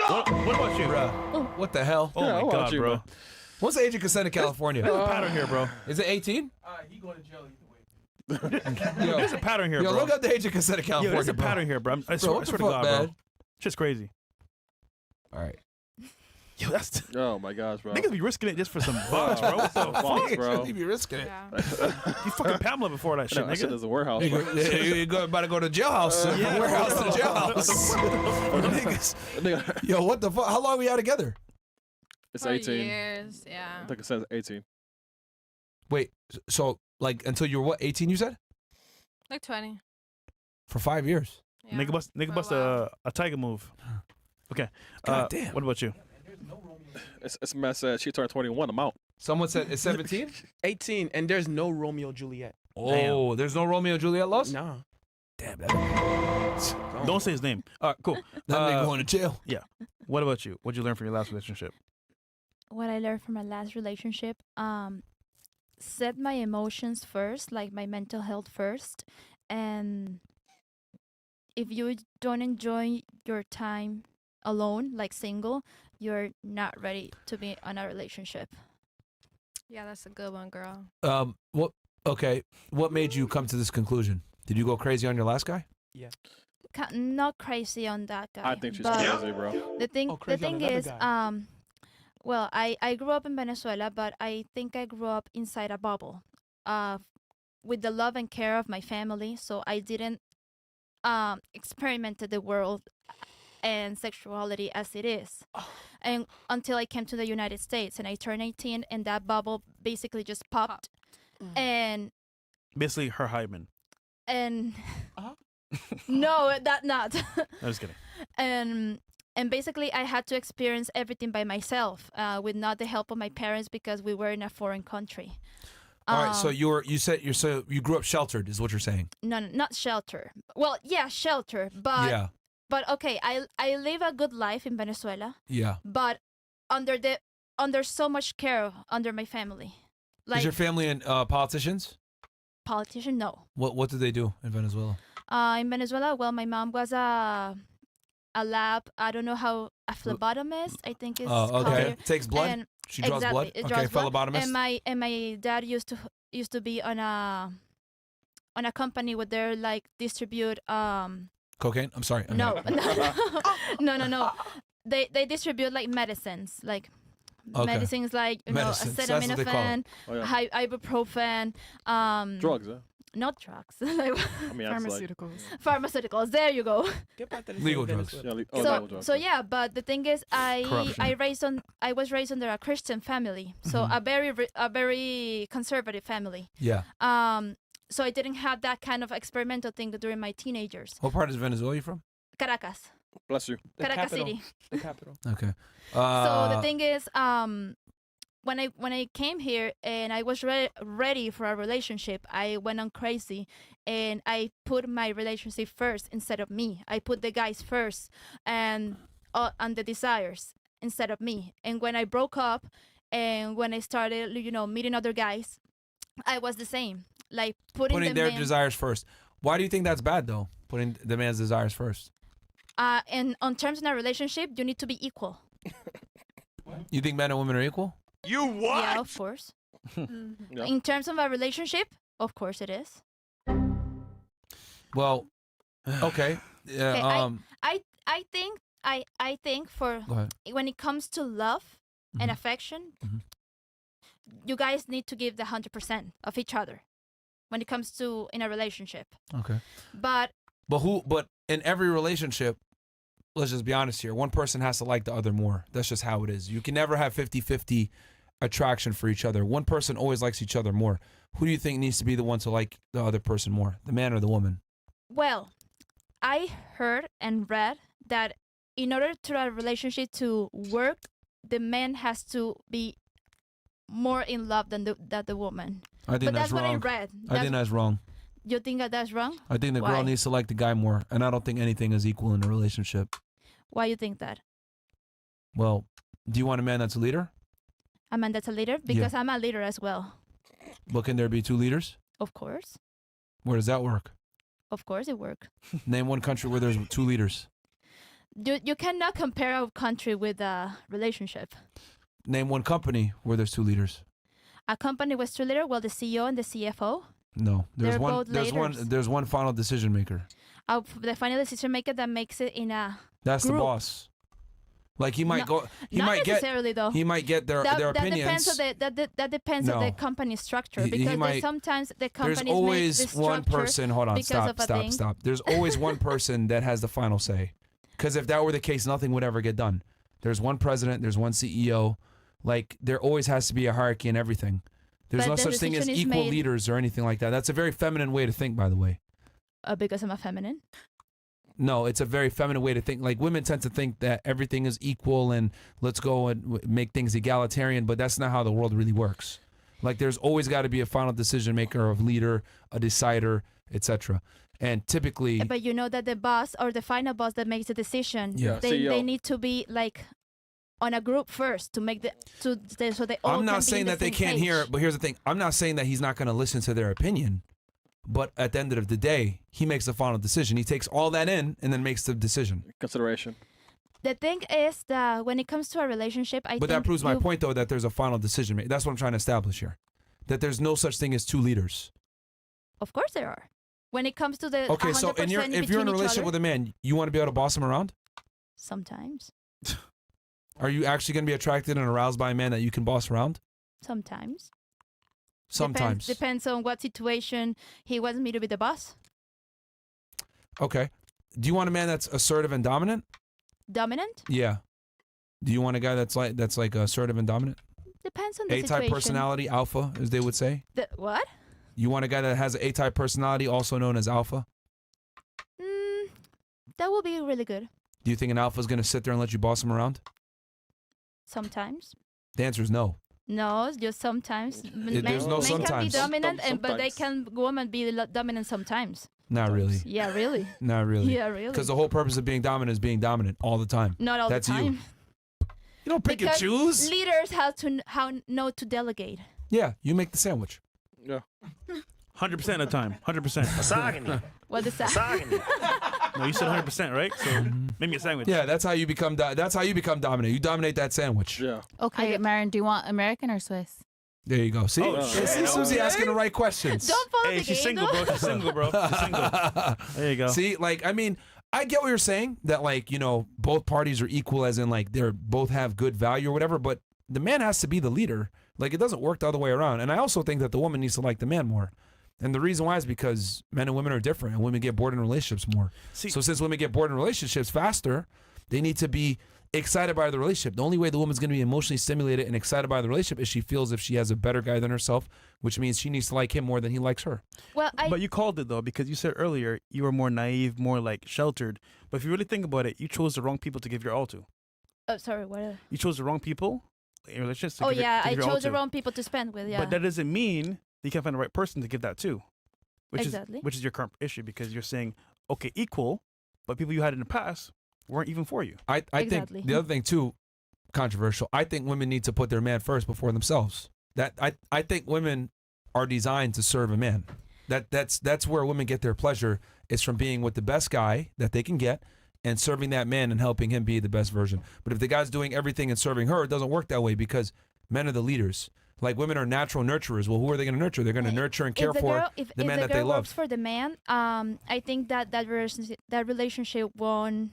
What about you? Bruh. What the hell? Oh my God, you, bro. man? What's the age of consent in California? There's a pattern here, bro. Is it 18? He going to jail either way. Yo, There's a pattern here, yo, bro. look up the age of consent in Yo, California, there's a bro. pattern here, bro. I Bro, swear, what I the swear to fuck, God, man? bro. Shit's crazy. All right. Yo, that's Oh my gosh, bro. niggas be risking it just for some bucks, bro. What the Fuck, fuck? bro. You be risking it. Yeah. You fucking Pamela before that shit, No, that shit nigga. is a warehouse. You bro. about to go to jailhouse. Yeah. Warehouse to jailhouse. Niggas. Nigga, Yo, what the fuck? How long we out together? it's For 18. years, yeah. I think it says 18. Wait, so like until you were what, 18 you said? Like 20. For 5 years. Yeah. Nigga bust For a while. a tiger move. Okay. God damn. What about you? It's a mess said she turned 21. I'm out. Someone said it's 17? 18, and there's no Romeo Juliet. Oh, there's no Romeo and Juliet lost? Nah. Damn, that Don't say his name. All right, cool. nigga going to jail. What about you? What'd you learn from your last relationship? What I learned from my last relationship, set my emotions first, like my mental health first. And if you don't enjoy your time alone, like single, you're not ready to be in a relationship. Yeah, that's a good one, girl. What made you come to this conclusion? Did you go crazy on your last guy? Not crazy on that guy. I think she's but crazy, bro. The thing, Oh, crazy on another is, guy. well, I grew up in Venezuela, but I think I grew up inside a bubble, with the love and care of my family. So I didn't experiment the world and sexuality as it is, and until I came to the United States and I turned 18, and that bubble basically just popped, and Basically, her hymen. no, that not. I'm just kidding. And basically I had to experience everything by myself, with not the help of my parents, because we were in a foreign country. All right, so you grew up sheltered is what you're saying. No, not shelter. Well, yeah, shelter, but Yeah. but okay, I live a good life in Venezuela, Yeah. but under so much care under my family. Like Is your family in politicians? politician, no. What did they do in Venezuela? In Venezuela, well, my mom was a lab. I don't know how a phlebotomist, I think it's called okay. here. Takes blood. And She draws exactly, blood. it Okay, draws blood. phlebotomist. And my dad used to be on a company where they like distribute Cocaine. I'm sorry. Okay. no. They distribute like medicines, like Okay. medicines like Medicines, that's what they call acetaminophen, it. Oh, yeah. ibuprofen, Drugs, huh? not drugs, like I mean, that's like, Pharmaceuticals. pharmaceuticals. There you go. Get back to the Legal same drugs. Venezuela. yeah, legal drugs. So yeah, but the thing is, Corruption. I was raised under a Christian family, so Mhm. a very conservative family. Yeah. So I didn't have that kind of experimental thing during my teenagers. What part of Venezuela are you from? Caracas, Bless you. The Caracas capital. City. The capital. Okay. So the thing is, when I came here and I was ready for a relationship, I went on crazy, and I put my relationship first instead of me. I put the guys first, and the desires instead of me. And when I broke up, and when I started, meeting other guys, I was the same, like putting their man, desires first. Why do you think that's bad though? Putting the man's desires first. And on terms in a relationship, you need to be equal. You think men and women are equal? You what? Yeah, of course. Yeah. In terms of a relationship, of course it is. Well, okay. Yeah. Okay, I think for Go ahead. when it comes to love and Mhm. affection, Mhm. you guys need to give the 100% of each other when it comes to in a relationship. Okay. But But in every relationship, let's just be honest here, one person has to like the other more. That's just how it is. You can never have 50-50 attraction for each other. One person always likes each other more. Who do you think needs to be the one to like the other person more, the man or the woman? well, I heard and read that in order to a relationship to work, the man has to be more in love than the woman. I think But that's that's what I wrong. read. I think that's wrong. You think that's wrong? I think the girl Why? needs to like the guy more, and I don't think anything is equal in a relationship. Why you think that? Well, do you want a man that's a leader? A man that's a leader? Because I'm a leader as well. But can there be two leaders? Of course. Where does that work? Of course it works. Name one country where there's two leaders. You cannot compare a country with a relationship. Name one company where there's 2 leaders. A company with 2 leaders, well, the CEO and the CFO. No, there's They're one. both There's one. leaders. There's one final decision maker. The final decision maker that makes it in a That's the group. boss. Like he might No, go. He not might get. necessarily though. He might get their opinions. That depends on the No. company structure He because might- sometimes the companies There's make always the one structure person. Hold on. because Stop. of a Stop. thing. Stop. There's always one person that has the final say. Because if that were the case, nothing would ever get done. There's one president. There's one CEO. Like there always has to be a hierarchy in everything. There's But no the such thing as decision is equal made- leaders or anything like that. That's a very feminine way to think, by the way. Because I'm a feminine. No, it's a very feminine way to think. Like women tend to think that everything is equal and let's go and make things egalitarian, but that's not how the world really works. Like there's always got to be a final decision maker, a leader, a decider, etc. And typically, But you know that the boss or the final boss that makes the decision, Yeah. they CEO. need to be like on a group first to make so they all I'm can not be saying in the that they same can't hear page. it, but here's the thing. I'm not saying that he's not going to listen to their opinion, but at the end of the day, he makes the final decision. He takes all that in and then makes the decision. Consideration. The thing is that when it comes to a relationship, I But think that proves my you- point, though, that there's a final decision made. That's what I'm trying to establish here. That there's no such thing as 2 leaders. Of course there are. When it comes to the Okay, so 100% if you're in a between each relationship other, with a man, you want to be able to boss him around? sometimes, Are you actually going to be attracted and aroused by a man that you can boss around? sometimes. Sometimes. Depends on what situation he wants me to be the boss. Okay. Do you want a man that's assertive and dominant? Dominant? Yeah. Do you want a guy that's like assertive and dominant? Depends on the A-type situation. personality, alpha, as they would say. What? You want a guy that has an A-type personality, also known as alpha? That will be really good. Do you think an alpha is going to sit there and let you boss him around? Sometimes. The answer is no. No, just sometimes. There's no men can be sometimes. dominant, but they Sometimes. can women be dominant sometimes. Not really. Yeah, really. Not really. Yeah, really. Because the whole purpose of being dominant is being dominant all the time. Not all That's the you. time. You don't pick Because and choose. leaders have to how know to delegate. Yeah, you make the sandwich. Yeah. 100% of the time. 100%. Misogyny. What is that? Misogyny. No, you said 100%, right? So make me a sandwich. Yeah, that's how you become. That's how you become dominant. You dominate that sandwich. Yeah. Okay, Marin, do you want American or Swiss? There you go. See, Oh, See, shit. Susie asking the right questions. Don't follow Hey, the she's game, single, though. bro. She's single, bro. She's single. There you go. See, like, I mean, I get what you're saying, that, like, you know, both parties are equal, as in, like, they're both have good value or whatever, but the man has to be the leader. Like, it doesn't work the other way around. And I also think that the woman needs to like the man more. And the reason why is because men and women are different, and women get bored in relationships more. See- So since women get bored in relationships faster, they need to be excited by the relationship. The only way the woman's going to be emotionally stimulated and excited by the relationship is she feels if she has a better guy than herself, which means she needs to like him more than he likes her. Well, But you called it, though, because you said earlier you were more naive, more, like, sheltered. But if you really think about it, you chose the wrong people to give your all to. oh, sorry, what? You chose the wrong people in relationships to Oh give your- yeah, to I give your all chose the to. wrong people to spend with. Yeah. But that doesn't mean you can't find the right person to give that to. Exactly. Which is your current issue, because you're saying, okay, equal, but people you had in the past weren't even for you. I Exactly. think the other thing too, controversial. I think women need to put their man first before themselves. That I think women are designed to serve a man. That's where women get their pleasure, is from being with the best guy that they can get and serving that man and helping him be the best version. But if the guy's doing everything and serving her, it doesn't work that way, because men are the leaders. Like, women are natural nurturers. Well, who are they going to nurture? They're going to nurture and care if the for girl, if, the if man the that they girl love. works for the man, I think that relationship won't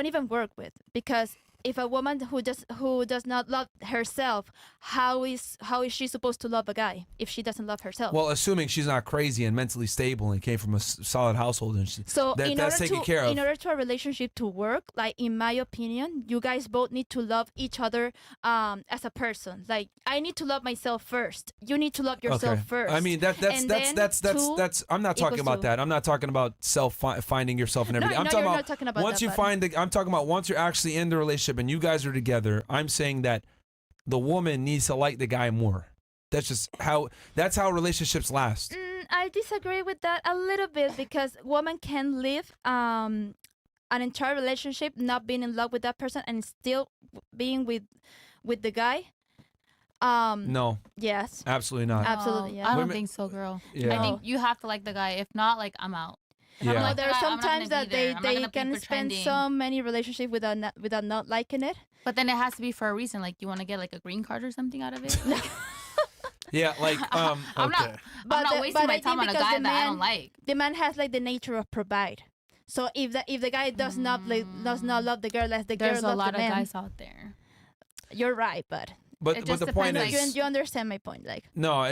even work with, because if a woman who does not love herself, how is she supposed to love a guy if she doesn't love herself? Well, assuming she's not crazy and mentally stable and came from a solid household, and So that's taken care of. in order to a relationship to work, like, in my opinion, you guys both need to love each other as a person. Like, I need to love myself first. You need to love yourself first. I mean, that's I'm not talking equals about two. that. I'm not talking about finding yourself and everything. I'm no, talking you're about not talking about once that, you but- find I'm talking about once you're actually in the relationship and you guys are together. I'm saying that the woman needs to like the guy more. That's how relationships last. I disagree with that a little bit, because woman can live an entire relationship not being in love with that person and still being with the guy. No, Yes. absolutely not. Absolutely, yeah. I don't Women- think so, girl. Yeah. I think you have to like the guy. If not, like, I'm out. Yeah. No, there are I'm some not gonna times be that there. I'm not they gonna be can spend pretending. so many relationships without not liking it. But then it has to be for a reason. Like, you want to get like a green card or something out of it? Like, Yeah, like I'm not. Okay. I'm not wasting my I think time on a because guy the that I man- don't like. The man has like the nature of provide. So if the guy does not love the girl as the There's girl a loves lot the of man, guys out there. you're right, but It just the point depends, is you understand my point, like. no,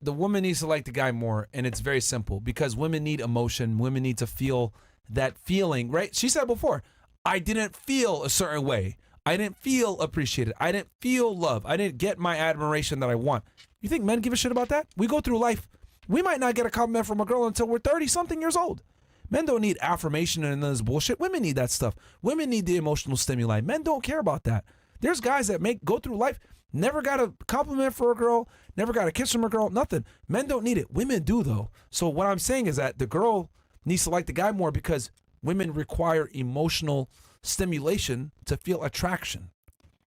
the woman needs to like the guy more, and it's very simple because women need emotion. Women need to feel that feeling, right? She said before, I didn't feel a certain way. I didn't feel appreciated. I didn't feel love. I didn't get my admiration that I want. You think men give a shit about that? We go through life. We might not get a compliment from a girl until we're 30-something years old. Men don't need affirmation and this bullshit. Women need that stuff. Women need the emotional stimuli. Men don't care about that. There's guys that go through life, never got a compliment for a girl, never got a kiss from a girl, nothing. Men don't need it. Women do, though. So what I'm saying is that the girl needs to like the guy more because women require emotional stimulation to feel attraction.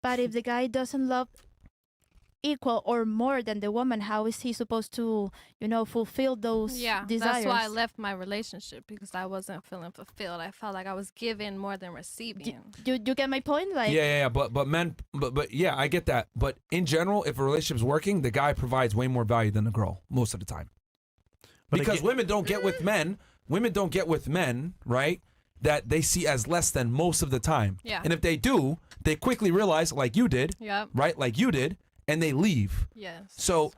But if the guy doesn't love equal or more than the woman, how is he supposed to, fulfill those desires? That's why I left my relationship because I wasn't feeling fulfilled. I felt like I was giving more than receiving. You get my point? Like, Yeah. But men, but yeah, I get that. But in general, if a relationship's working, the guy provides way more value than the girl most of the time. But Because again- women don't get with men. Women don't get with men, right? That they see as less than most of the time. Yeah. And if they do, they quickly realize, like you did, Yep. right? Like you did, and they leave. Yes. So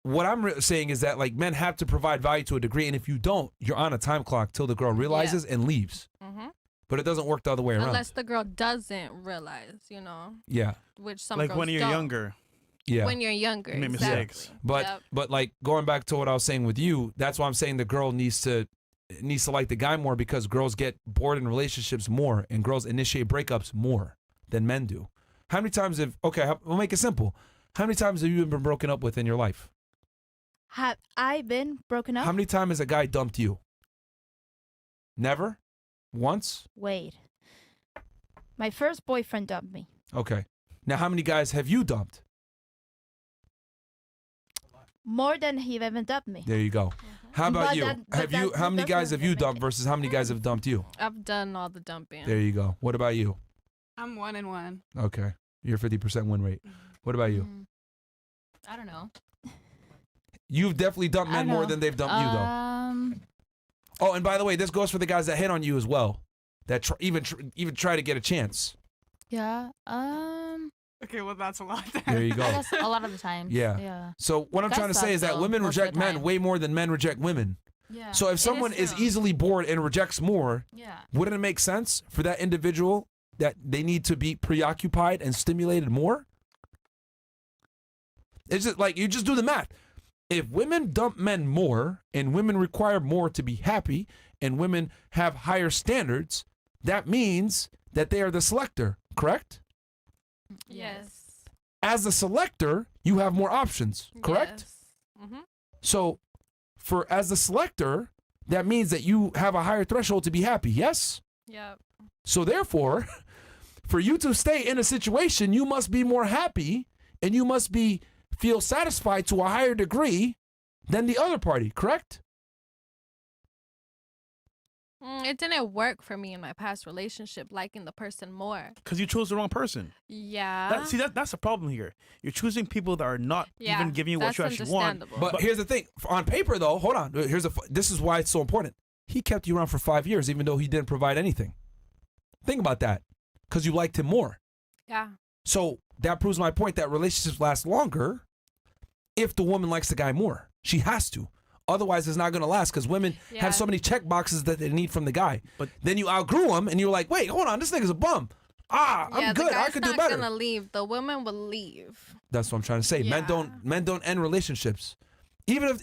what I'm saying is that like men have to provide value to a degree, and if you don't, you're on a time clock till the girl realizes and leaves. Mm-hmm. But it doesn't work the other way around. Unless the girl doesn't realize, Yeah. which some Like girls when you're don't. younger. Yeah. When you're younger, You make exactly. mistakes. But Yep. but like going back to what I was saying with you, that's why I'm saying the girl needs to like the guy more because girls get bored in relationships more and girls initiate breakups more than men do. How many times we'll make it simple. How many times have you been broken up with in your life? have I been broken up? How many times has a guy dumped you? Never? Once? Wait. My first boyfriend dumped me. Okay. Now how many guys have you dumped? More than he ever dumped me. There you go. How about But you? How many that guys doesn't have you make dumped it. versus how many guys have dumped you? I've done all the dumping. There you go. What about you? I'm 1 and 1. Okay. You're 50% win rate. What about you? I don't know. You've definitely dumped I men don't more know. than they've dumped you, though. Oh, and by the way, this goes for the guys that hit on you as well, that even try to get a chance. Yeah. Okay, well, that's a lot. There you go. I guess a lot of the times. Yeah. Yeah. So what I'm That trying to say is sucks, that though, women most of reject the men time. way more than men reject women. Yeah. So if someone is true. easily bored and rejects more, Yeah. wouldn't it make sense for that individual that they need to be preoccupied and stimulated more? It's just like you just do the math. If women dump men more and women require more to be happy and women have higher standards, that means that they are the selector, correct? Yes. As the selector, you have more options, correct? Yes. Mm-hmm. So as the selector, that means that you have a higher threshold to be happy, yes? Yep. So therefore, for you to stay in a situation, you must be more happy and you must feel satisfied to a higher degree than the other party, correct? It didn't work for me in my past relationship, liking the person more. Because you chose the wrong person. Yeah. That's the problem here. You're choosing people that are not even giving you what that's you actually want. understandable. But here's the thing. On paper, though, hold on. This is why it's so important. He kept you around for 5 years, even though he didn't provide anything. Think about that. Because you liked him more. Yeah. So that proves my point that relationships last longer if the woman likes the guy more. She has to. Otherwise, it's not going to last because women have so many check boxes that they need from the guy. But then you outgrew him and you're like, wait, hold on, this nigga's a bum. I'm good. I could do better. The guy's not gonna leave. The woman will leave. That's what I'm trying to say. Yeah. Men don't end relationships. Even if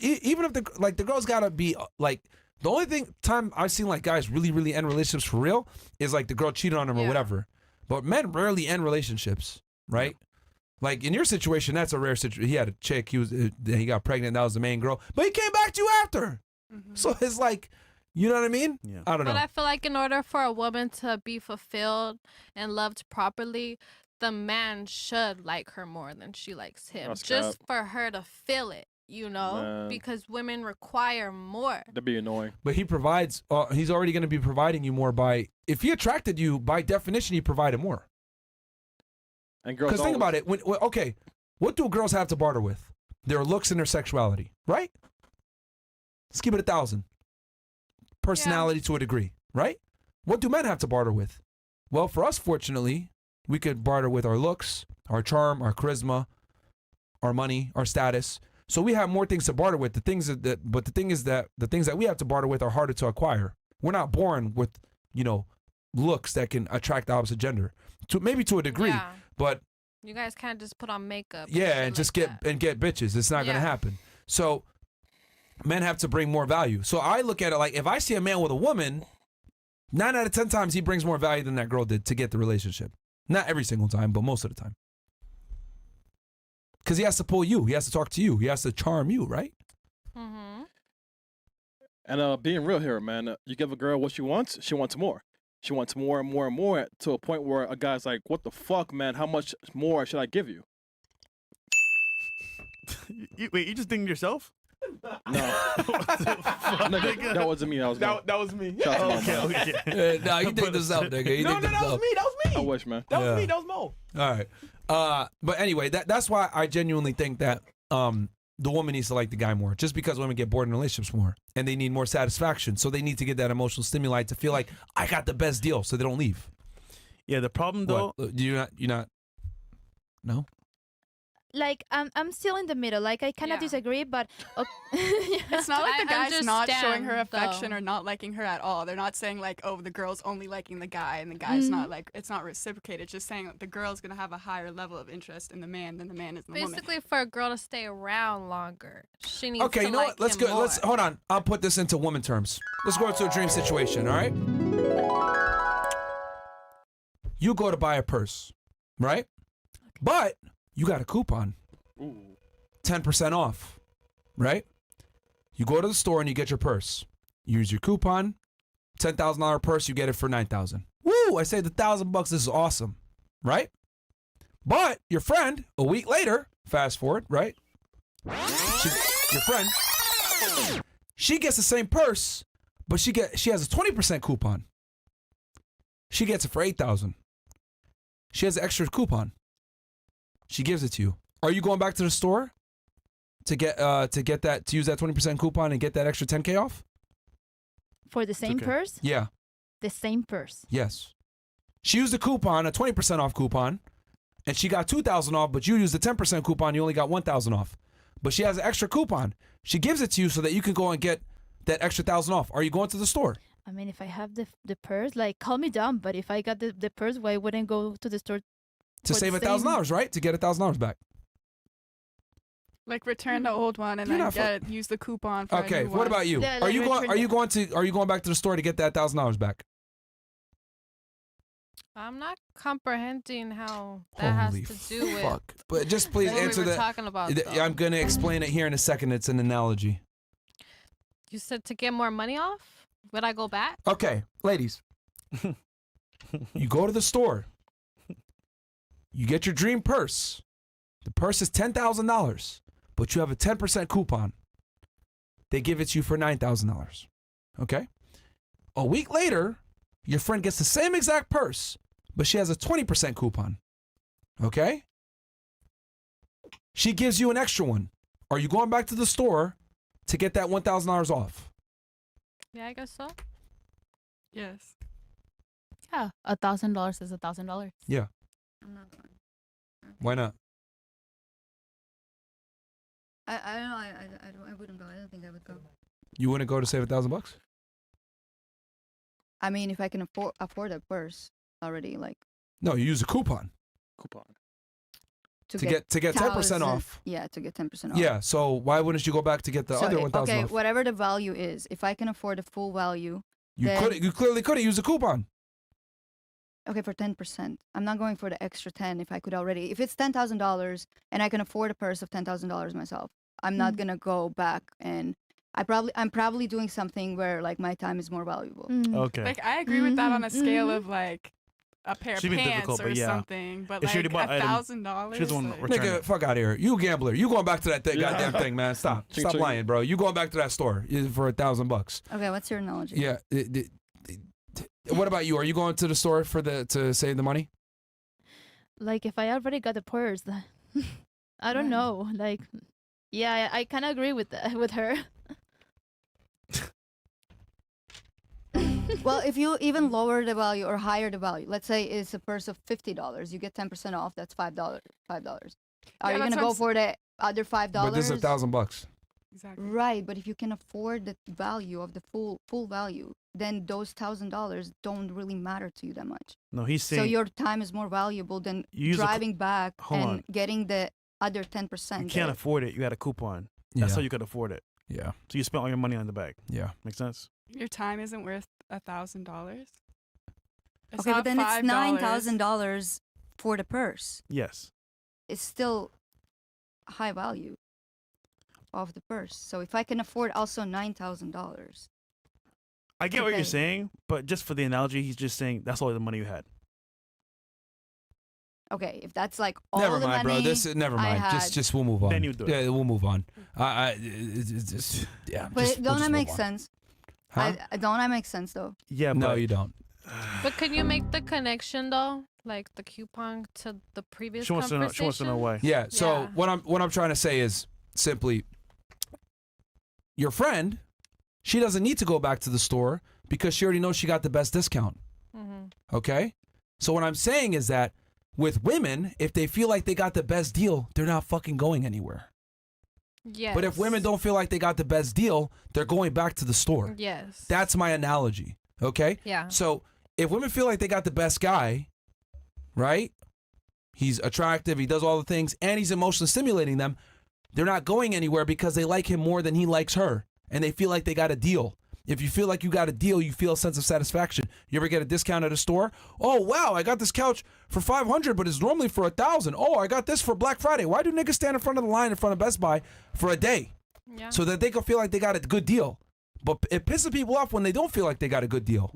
the girl's gotta be like the only time I've seen like guys really end relationships for real is like the girl cheated on him or whatever. But men rarely end relationships, right? Like in your situation, that's a rare situation. He had a chick. He got pregnant. That was the main girl. But he came back to you after. Mm-hmm. So it's like, you know what I mean? Yeah. I don't know. But I feel like in order for a woman to be fulfilled and loved properly, the man should like her more than she likes him. That's Just cap. for her to feel it. you know, Man. because women require more. That'd be annoying. But he provides. He's already going to be providing you more by. If he attracted you, by definition, he provided more. And girls. Because think about it. Okay, what do girls have to barter with? Their looks and their sexuality, right? Let's keep it 1,000. Personality to a degree, right? What do men have to barter with? Well, for us, fortunately, we could barter with our looks, our charm, our charisma, our money, our status. So we have more things to barter with. But the thing is that the things that we have to barter with are harder to acquire. We're not born with, looks that can attract the opposite gender. Maybe to a degree, Yeah. but You guys can't just put on makeup. yeah, and shit just like that. get bitches. It's not gonna Yeah. happen. So men have to bring more value. So I look at it like if I see a man with a woman, 9 out of 10 times he brings more value than that girl did to get the relationship. Not every single time, but most of the time. Because he has to pull you. He has to talk to you. He has to charm you, right? Mm-hmm. And being real here, man, you give a girl what she wants more. She wants more and more and more to a point where a guy's like, what the fuck, man? How much more should I give you? Wait, you just thinking yourself? No. Nigga, that wasn't me. That was Mo. That was me. Shout out to Okay, Mo, man. okay. Nah, you think this up, nigga. You No, think that this was up. me. That was me. I wish, man. That was Yeah. me. That was Mo. All right. But anyway, that's why I genuinely think that the woman needs to like the guy more. Just because women get bored in relationships more and they need more satisfaction. So they need to get that emotional stimuli to feel like I got the best deal so they don't leave. Yeah, the problem though. What? You're not No? Like I'm still in the middle. Like I kind of Yeah. disagree, but It's not like the I guy's not showing her understand, affection though. or not liking her at all. They're not saying like, oh, the girl's only liking the guy and the guy's not like, it's not reciprocated. It's just saying that the girl's gonna have a higher level of interest in the man than the man is in the woman. Basically, for a girl to stay around longer, she needs Okay, to you know like what? Let's him go. more. Let's hold on. I'll put this into woman terms. Let's go into a dream situation, all right? You go to buy a purse, right? But you got a coupon. Ooh. 10% off, right? You go to the store and you get your purse. You use your coupon, $10,000 purse, you get it for $9,000. Woo! I saved $1,000. This is awesome, right? But your friend, a week later, fast forward, right? Your friend, she gets the same purse, but she has a 20% coupon. She gets it for $8,000. She has an extra coupon. She gives it to you. Are you going back to the store to use that 20% coupon and get that extra 10K off? for the same okay. purse, Yeah. the same purse. Yes. She used a coupon, a 20% off coupon, and she got 2,000 off, but you used a 10% coupon, you only got 1,000 off. But she has an extra coupon. She gives it to you so that you can go and get that extra 1,000 off. Are you going to the store? I mean, if I have the purse, like, call me dumb, but if I got the purse, why wouldn't go to the store? To For save the $1,000, right? To get $1,000 back. Like return the old one and You're then not use the coupon for Okay, a new what one. about you? Yeah, Are like you return going back to the store to get that $1,000 back? I'm not comprehending how that has Holy to do with fuck. But just please what answer we were that. talking about. though. I'm going to explain it here in a second. It's an analogy. You said to get more money off? Would I go back? Okay, ladies. You go to the store. You get your dream purse. The purse is $10,000, but you have a 10% coupon. They give it to you for $9,000. Okay? A week later, your friend gets the same exact purse, but she has a 20% coupon. Okay? She gives you an extra one. Are you going back to the store to get that $1,000 off? Yeah, I guess so. Yes. Yeah, $1,000 is $1,000. Yeah. I'm not going. Why not? I don't know. I wouldn't go. I don't think I would go. You wouldn't go to save $1,000? I mean, if I can afford a purse already, like No, you use a coupon Coupon. to get 10% 1,000 off. Yeah, to get 10% off. Yeah, so why wouldn't you go back to get the So, other 1,000 okay, off? whatever the value is, if I can afford the full value, then- You clearly could have used a coupon. okay, for 10%. I'm not going for the extra 10 if I could already. If it's $10,000 and I can afford a purse of $10,000 myself, I'm not gonna go back and I'm probably doing something where like my time is more valuable. Mm. Okay. Like I agree with that on a scale Mhm. of like a pair of She's being pants difficult, or but yeah. something. But If she like already bought item, $1,000. she doesn't want to return Nigga, it. fuck out of here. You a gambler. You going back to that Yeah. goddamn thing, man. Stop. Ching, Stop ching. lying, bro. You going back to that store for $1,000. Okay, what's your analogy? Yeah. What about you? Are you going to the store to save the money? Like if I already got the purse, I don't Right. know. Like, yeah, I kind of agree with her. Well, if you even lower the value or higher the value, let's say it's a purse of $50, you get 10% off. That's $5. Are you that's gonna what go I'm for the other $5? But this is $1,000. Exactly. Right, but if you can afford the value of the full value, then those $1,000 don't really matter to you that much. No, he's saying So your time is more valuable than You use a cou- driving back Hold and on. getting the other 10%. you can't there. afford it. You had a coupon. That's how you could afford it. Yeah. So you spent all your money on the bag. Yeah. Make sense? Your time isn't worth $1,000. Okay, but then it's $9,000 for the purse. Yes. It's still high value of the purse. So if I can afford also $9,000. I get what you're Okay. saying, but just for the analogy, he's just saying that's all the money you had. Okay, if that's like all Never the mind, money, bro. Never I mind. had- Just we'll move on. Then you do it. Yeah, we'll move on. Yeah. But just- we'll don't just that make move on. sense? Huh? Don't that make sense though? Yeah, No, but you don't. But can you make the connection though, like the coupon to the previous she wants to know. conversation? She wants to know why. Yeah. So Yeah. what I'm trying to say is simply, your friend, she doesn't need to go back to the store because she already knows she got the best discount. Mm-hmm. Okay. So what I'm saying is that with women, if they feel like they got the best deal, they're not fucking going anywhere. Yes. But if women don't feel like they got the best deal, they're going back to the store. Yes. That's my analogy. Okay. Yeah. So if women feel like they got the best guy, right? He's attractive, he does all the things, and he's emotionally stimulating them, they're not going anywhere because they like him more than he likes her. And they feel like they got a deal. If you feel like you got a deal, you feel a sense of satisfaction. You ever get a discount at a store? Oh, wow, I got this couch for $500, but it's normally for $1,000. Oh, I got this for Black Friday. Why do niggas stand in front of the line in front of Best Buy for a day? Yeah. So that they can feel like they got a good deal. But it pisses people off when they don't feel like they got a good deal.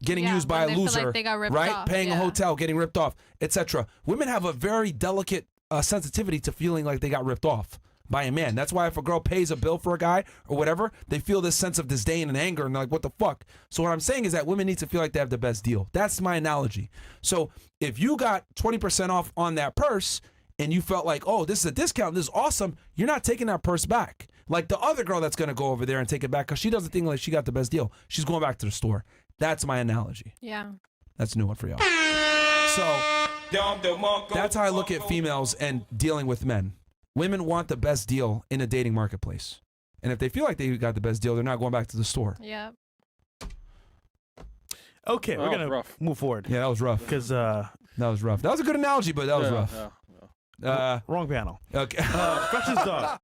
Getting Yeah, used by when a they feel loser, like they got ripped right? off, Paying a yeah. hotel, getting ripped off, etc. Women have a very delicate sensitivity to feeling like they got ripped off by a man. That's why if a girl pays a bill for a guy or whatever, they feel this sense of disdain and anger and they're like, what the fuck? So what I'm saying is that women need to feel like they have the best deal. That's my analogy. So if you got 20% off on that purse and you felt like, oh, this is a discount, this is awesome, you're not taking that purse back. Like the other girl that's going to go over there and take it back because she doesn't think like she got the best deal. She's going back to the store. That's my analogy. Yeah. That's a new one for y'all. So that's how I look at females and dealing with men. Women want the best deal in a dating marketplace. And if they feel like they got the best deal, they're not going back to the store. Yeah. Okay, we're Oh, gonna rough. move forward Yeah, that was rough. because That was rough. That was a good analogy, but that was rough. Yeah. wrong panel. Okay. Precious dog.